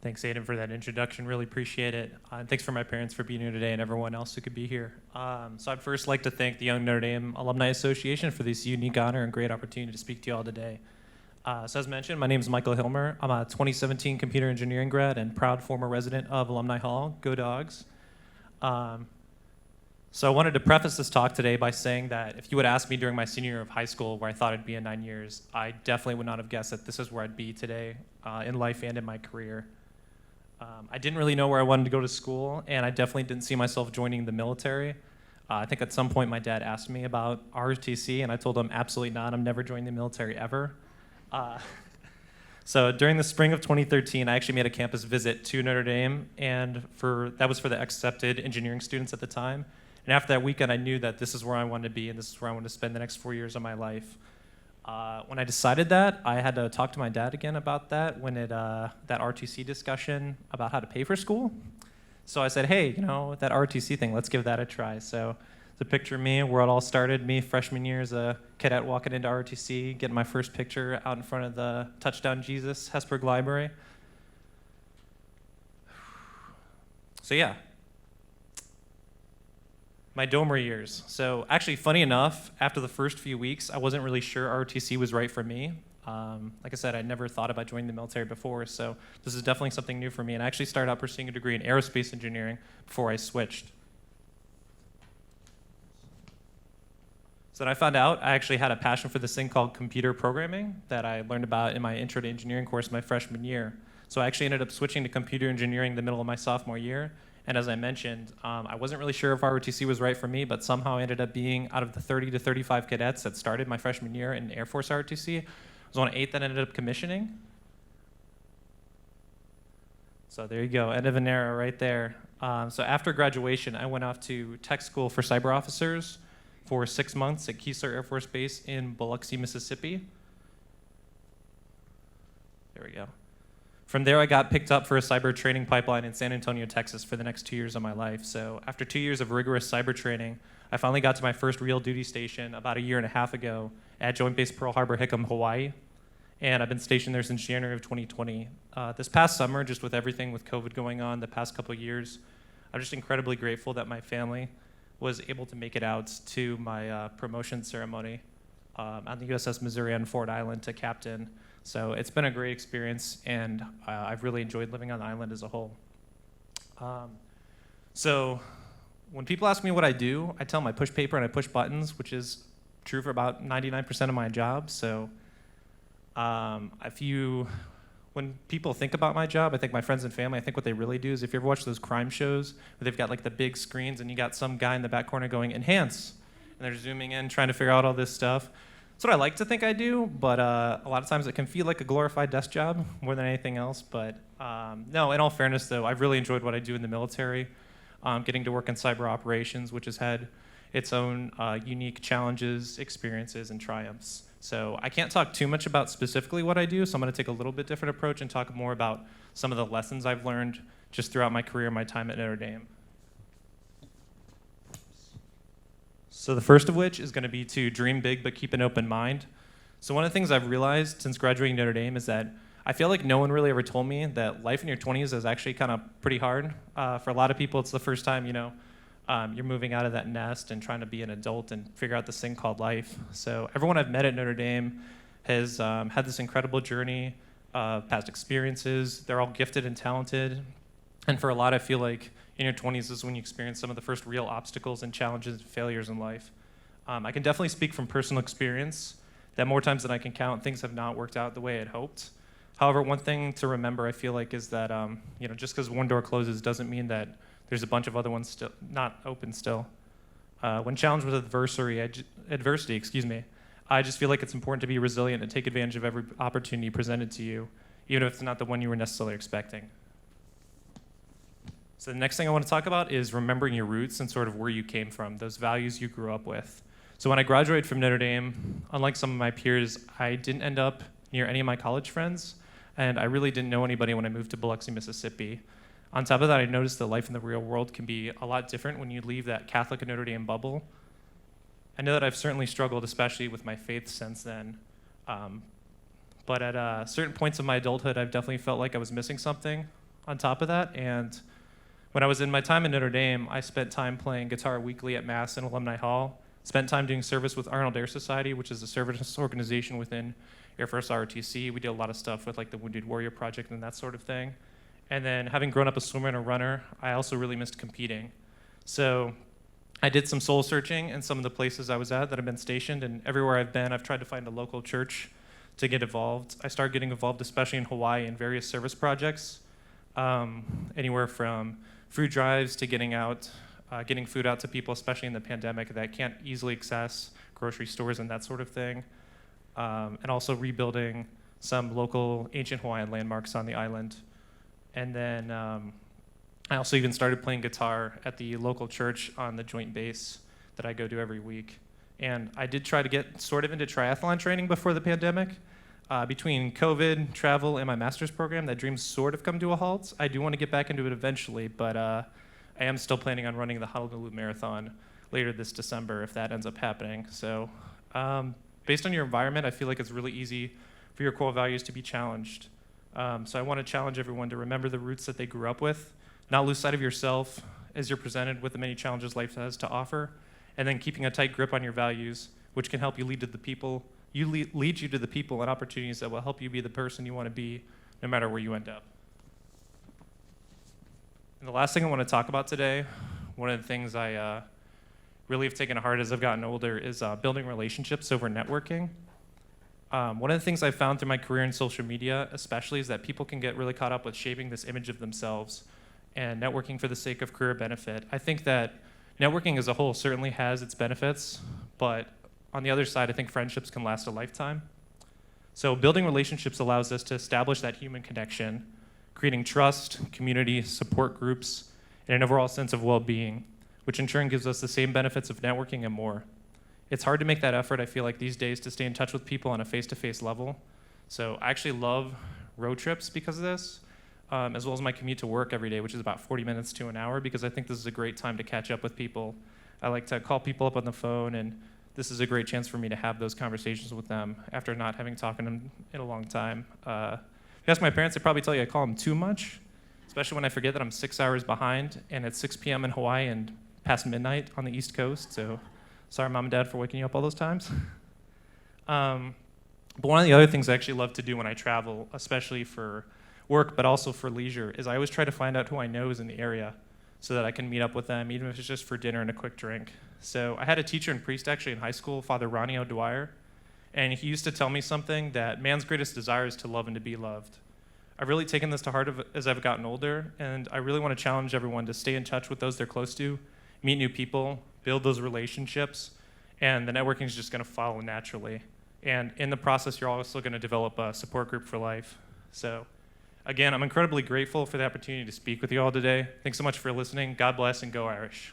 Thanks, Aiden, for that introduction. Really appreciate it. And thanks for my parents for being here today and everyone else who could be here. So I'd first like to thank the Young Notre Dame Alumni Association for this unique honor and great opportunity to speak to you all today. So as mentioned, my name is Michael Hillmer. I'm a 2017 computer engineering grad and proud former resident of Alumni Hall. Go Dogs. So I wanted to preface this talk today by saying that if you would ask me during my senior year of high school where I thought I'd be in 9 years, I definitely would not have guessed that this is where I'd be today in life and in my career. I didn't really know where I wanted to go to school, and I definitely didn't see myself joining the military. I think at some point my dad asked me about ROTC, and I told him absolutely not. I'm never joining the military ever. So during the spring of 2013, I actually made a campus visit to Notre Dame, and that was for the accepted engineering students at the time. And after that weekend, I knew that this is where I wanted to be, and this is where I wanted to spend the next 4 years of my life. When I decided that, I had to talk to my dad again about that when that RTC discussion about how to pay for school. So I said, hey, that RTC thing, let's give that a try. So the picture of me, where it all started, me freshman year as a cadet walking into RTC, getting my first picture out in front of the Touchdown Jesus Hesburgh Library. So yeah. My Domer years. So actually, funny enough, after the first few weeks, I wasn't really sure ROTC was right for me. Like I said, I'd never thought about joining the military before, so this is definitely something new for me. And I actually started out pursuing a degree in aerospace engineering before I switched. So then I found out I actually had a passion for this thing called computer programming that I learned about in my Intro to Engineering course my freshman year. So I actually ended up switching to computer engineering in the middle of my sophomore year. And as I mentioned, I wasn't really sure if ROTC was right for me, but somehow I ended up being, out of the 30 to 35 cadets that started my freshman year in Air Force ROTC, I was one of 8 that ended up commissioning. So there you go, end of an era right there. So after graduation, I went off to tech school for cyber officers for 6 months at Keesler Air Force Base in Biloxi, Mississippi. There we go. From there, I got picked up for a cyber training pipeline in San Antonio, Texas for the next 2 years of my life. So after 2 years of rigorous cyber training, I finally got to my first real duty station about a year and a half ago at Joint Base Pearl Harbor, Hickam, Hawaii. And I've been stationed there since January of 2020. This past summer, just with everything with COVID going on the past couple of years, I'm just incredibly grateful that my family was able to make it out to my promotion ceremony on the USS Missouri on Ford Island to captain. So it's been a great experience, and I've really enjoyed living on the island as a whole. So when people ask me what I do, I tell them I push paper and I push buttons, which is true for about 99% of my job. So when people think about my job, I think my friends and family, I think what they really do is if you ever watch those crime shows where they've got like the big screens and you got some guy in the back corner going, enhance, and they're zooming in, trying to figure out all this stuff. That's what I like to think I do, but a lot of times it can feel like a glorified desk job more than anything else. But no, in all fairness, though, I've really enjoyed what I do in the military, getting to work in cyber operations, which has had its own unique challenges, experiences, and triumphs. So I can't talk too much about specifically what I do, so I'm going to take a little bit different approach and talk more about some of the lessons I've learned just throughout my career and my time at Notre Dame. So the first of which is going to be to dream big but keep an open mind. So one of the things I've realized since graduating Notre Dame is that I feel like no one really ever told me that life in your 20s is actually kind of pretty hard. For a lot of people, it's the first time, you're moving out of that nest and trying to be an adult and figure out this thing called life. So everyone I've met at Notre Dame has had this incredible journey, past experiences. They're all gifted and talented. And for a lot, I feel like in your 20s is when you experience some of the first real obstacles and challenges and failures in life. I can definitely speak from personal experience that more times than I can count, things have not worked out the way I'd hoped. However, one thing to remember, I feel like, is that just because one door closes doesn't mean that there's a bunch of other ones still not open still. When challenged with adversity, I just feel like it's important to be resilient and take advantage of every opportunity presented to you, even if it's not the one you were necessarily expecting. So the next thing I want to talk about is remembering your roots and sort of where you came from, those values you grew up with. So when I graduated from Notre Dame, unlike some of my peers, I didn't end up near any of my college friends, and I really didn't know anybody when I moved to Biloxi, Mississippi. On top of that, I noticed that life in the real world can be a lot different when you leave that Catholic Notre Dame bubble. I know that I've certainly struggled, especially with my faith since then. But at certain points of my adulthood, I've definitely felt like I was missing something. on top of that. And when I was in my time in Notre Dame, I spent time playing guitar weekly at Mass and Alumni Hall, spent time doing service with Arnold Air Society, which is a service organization within Air Force ROTC. We did a lot of stuff with like the Wounded Warrior Project and that sort of thing. And then having grown up a swimmer and a runner, I also really missed competing. So I did some soul searching in some of the places I was at that I've been stationed, and everywhere I've been, I've tried to find a local church to get involved. I started getting involved, especially in Hawaii, in various service projects, anywhere from food drives to getting food out to people, especially in the pandemic, that can't easily access grocery stores and that sort of thing, and also rebuilding some local ancient Hawaiian landmarks on the island. And then I also even started playing guitar at the local church on the joint base that I go to every week. And I did try to get sort of into triathlon training before the pandemic. Between COVID, travel, and my master's program, that dream sort of come to a halt. I do want to get back into it eventually, but I am still planning on running the Honolulu Marathon later this December if that ends up happening. So based on your environment, I feel like it's really easy for your core values to be challenged. So I want to challenge everyone to remember the roots that they grew up with, not lose sight of yourself as you're presented with the many challenges life has to offer, and then keeping a tight grip on your values, which can help you lead you to the people and opportunities that will help you be the person you want to be, no matter where you end up. And the last thing I want to talk about today, one of the things I really have taken to heart as I've gotten older, is building relationships over networking. One of the things I've found through my career in social media, especially, is that people can get really caught up with shaping this image of themselves and networking for the sake of career benefit. I think that networking as a whole certainly has its benefits, but on the other side, I think friendships can last a lifetime. So building relationships allows us to establish that human connection, creating trust, community, support groups, and an overall sense of well-being, which in turn gives us the same benefits of networking and more. It's hard to make that effort, I feel like, these days, to stay in touch with people on a face-to-face level. So I actually love road trips because of this, as well as my commute to work every day, which is about 40 minutes to an hour, because I think this is a great time to catch up with people. I like to call people up on the phone, and this is a great chance for me to have those conversations with them after not having talked to them in a long time. If you ask my parents, they probably tell you I call them too much, especially when I forget that I'm 6 hours behind, and it's 6 p.m. in Hawaii and past midnight on the East Coast, so sorry, Mom and Dad, for waking you up all those times. But one of the other things I actually love to do when I travel, especially for work, but also for leisure, is I always try to find out who I know is in the area so that I can meet up with them, even if it's just for dinner and a quick drink. So I had a teacher and priest actually in high school, Father Ronnie O'Dwyer, and he used to tell me something, that man's greatest desire is to love and to be loved. I've really taken this to heart as I've gotten older, and I really want to challenge everyone to stay in touch with those they're close to, meet new people, build those relationships, and the networking is just going to follow naturally. And in the process, you're also going to develop a support group for life. So again, I'm incredibly grateful for the opportunity to speak with you all today. Thanks so much for listening. God bless, and go Irish.